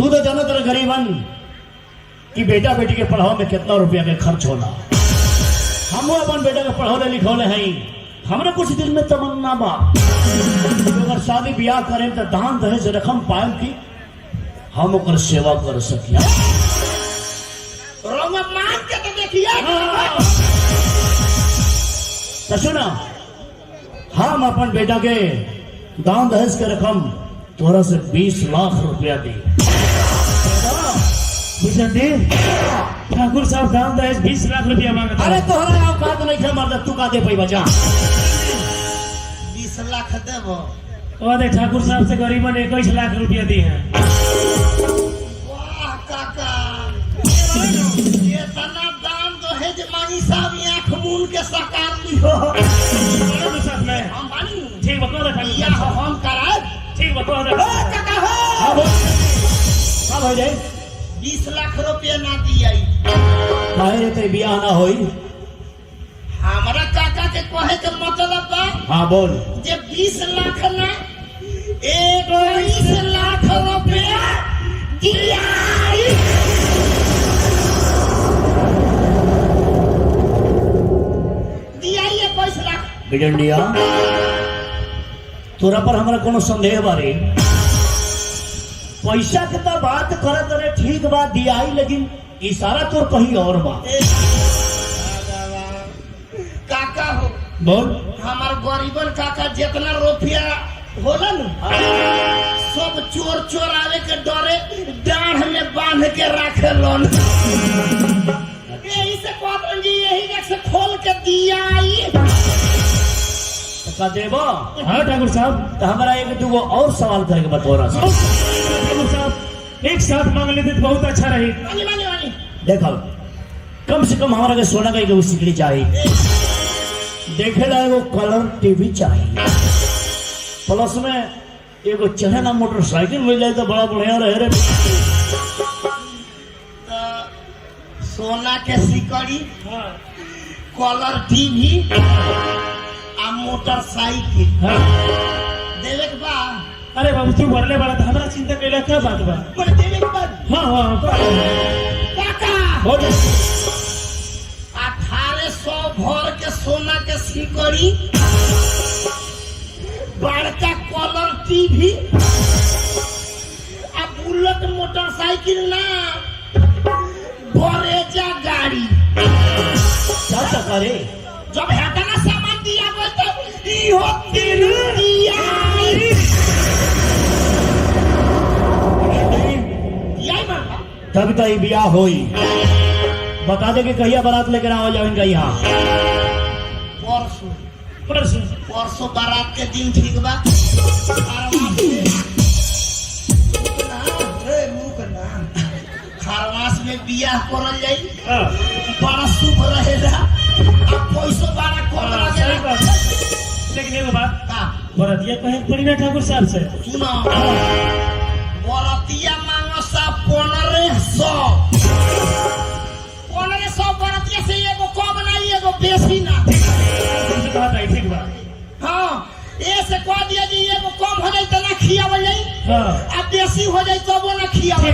तू तो जाना तेरा गरीबन कि बेटा बेटी के पढ़ाओ में कितना रुपया के खर्च होला। हम अपन बेटा के पढ़ौले लिखौले हैं, हमने कुछ दिल में तमन्ना बा अगर शादी ब्याह करें तो दान दहेज रकम पाएम की हम ओकर सेवा कर सकिया। मान के तो देखिए तो सुना, हम अपन बेटा के दान दहेज के रकम तोरा से 20 लाख रुपया दी। ठाकुर साहब दान दहेज 20 लाख रुपया मांगता। अरे तोहरा औकात नहीं है मर्द, तू का दे पाई बचा 20 लाख देबो। और ठाकुर साहब से गरीबन 21 लाख रुपया दी है। वाह काका, ये तना दान दहेज मांगी साहब आंख मूंद के साकार लियो। हम मानी ठीक बता दे या हम कराए ठीक बता दे काका हो। अब हो जाए 20 लाख रुपया ना दियाई काहे ते बियाह ना होई। हमारा काका के कहे के मतलब बा हाँ बोल। जे 20 लाख ना 21 लाख रुपया दियाई। दियाई 21 लाख। बिडंडिया तोरा पर हमारा कोनो संदेह बारे। पैसा के तो बात करत रहे ठीक बात दियाई, लेकिन इशारा तो कहीं और बा। काका हो बोल। हमार गरीबन काका जितना रुपया होला न सब चोर चोर आवे के डरे डाढ़ में बांध के रखे लोन। यही से कहत जी यही देख से खोल के दियाई। का देबो? हाँ ठाकुर साहब। तो हमारा एक दूगो और सवाल करके बतौरा सा। ठाकुर साहब एक साथ मांग लेते तो बहुत अच्छा रही। मानी मानी मानी देखो कम से कम हमारा के सोना का एगो सिकड़ी चाहिए, देखेला एगो कलर टीवी चाहिए, प्लस में एगो चढ़े ना मोटरसाइकिल मिल जाए तो बड़ा बढ़िया रहे रे। तो सोना के सिकड़ी कलर टीवी आ मोटरसाइकिल देवे के बा। अरे बाबू तू भरले बड़ा था, हमारा चिंता कैला क्या बात बा। बोले देवे के बा हाँ काका। बोल। 1800 भर के सोना के सिकड़ी, बड़का कलर टीवी आ बुलेट मोटरसाइकिल ना बरेजा गाड़ी। क्या चक्कर रे? जब हेतना सामान दिया गया तो इहो तीन दिया। यही बात तब तो ये बियाह होई। बता दे कि कहिया बारात लेकर आओ जाओ इनका यहाँ। परसों बारात के दिन ठीक बा। खरवास में बियाह करल जाई, बड़ा शुभ रहेला। अब पैसो बड़ा कम लगेला। लेकिन एगो बात का बरतिया कहे पड़ी ना ठाकुर साहब से। सुनो, बरतिया मांगो सा 1500। 1500 बरतिया से एगो कम नहीं एगो बेसी ना। ठीक बा। हाँ ऐसे कह दिया जी एगो कम हो जाए तो ना खियावल जाई, हाँ अब बेसी हो जाए तो वो ना खियावल।